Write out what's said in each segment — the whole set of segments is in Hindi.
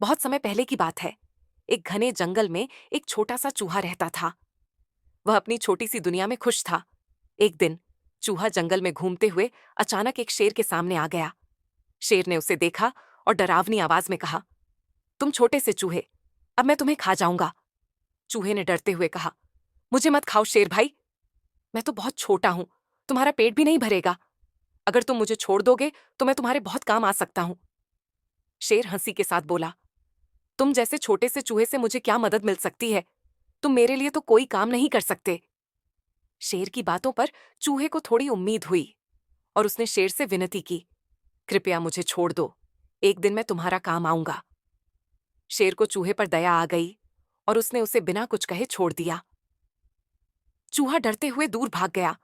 बहुत समय पहले की बात है। एक घने जंगल में एक छोटा सा चूहा रहता था। वह अपनी छोटी सी दुनिया में खुश था। एक दिन चूहा जंगल में घूमते हुए अचानक एक शेर के सामने आ गया। शेर ने उसे देखा और डरावनी आवाज में कहा, तुम छोटे से चूहे, अब मैं तुम्हें खा जाऊंगा। चूहे ने डरते हुए कहा, मुझे मत खाओ शेर भाई, मैं तो बहुत छोटा हूं, तुम्हारा पेट भी नहीं भरेगा। अगर तुम मुझे छोड़ दोगे तो मैं तुम्हारे बहुत काम आ सकता हूं। शेर हंसी के साथ बोला, तुम जैसे छोटे से चूहे से मुझे क्या मदद मिल सकती है? तुम मेरे लिए तो कोई काम नहीं कर सकते। शेर की बातों पर चूहे को थोड़ी उम्मीद हुई और उसने शेर से विनती की, कृपया मुझे छोड़ दो, एक दिन मैं तुम्हारा काम आऊंगा। शेर को चूहे पर दया आ गई और उसने उसे बिना कुछ कहे छोड़ दिया। चूहा डरते हुए दूर भाग गया।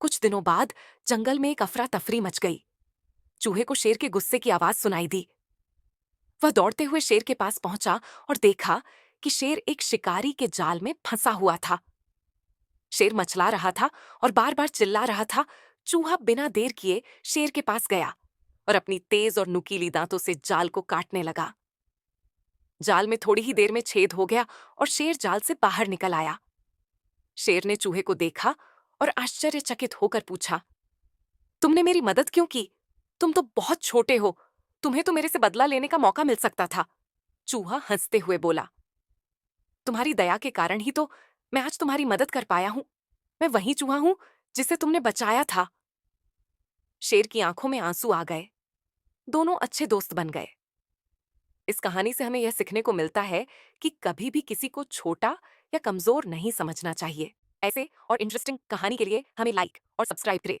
कुछ दिनों बाद जंगल में एक अफरा तफरी मच गई। चूहे को शेर के गुस्से की आवाज सुनाई दी। वह दौड़ते हुए शेर के पास पहुंचा और देखा कि शेर एक शिकारी के जाल में फंसा हुआ था। शेर मचला रहा था और बार बार चिल्ला रहा था। चूहा बिना देर किए शेर के पास गया और अपनी तेज और नुकीली दांतों से जाल को काटने लगा। जाल में थोड़ी ही देर में छेद हो गया और शेर जाल से बाहर निकल आया। शेर ने चूहे को देखा और आश्चर्यचकित होकर पूछा, तुमने मेरी मदद क्यों की? तुम तो बहुत छोटे हो, तुम्हें तो मेरे से बदला लेने का मौका मिल सकता था। चूहा हंसते हुए बोला, तुम्हारी दया के कारण ही तो मैं आज तुम्हारी मदद कर पाया हूं। मैं वही चूहा हूं जिसे तुमने बचाया था। शेर की आंखों में आंसू आ गए। दोनों अच्छे दोस्त बन गए। इस कहानी से हमें यह सीखने को मिलता है कि कभी भी किसी को छोटा या कमजोर नहीं समझना चाहिए। ऐसे और इंटरेस्टिंग कहानी के लिए हमें लाइक और सब्सक्राइब करें।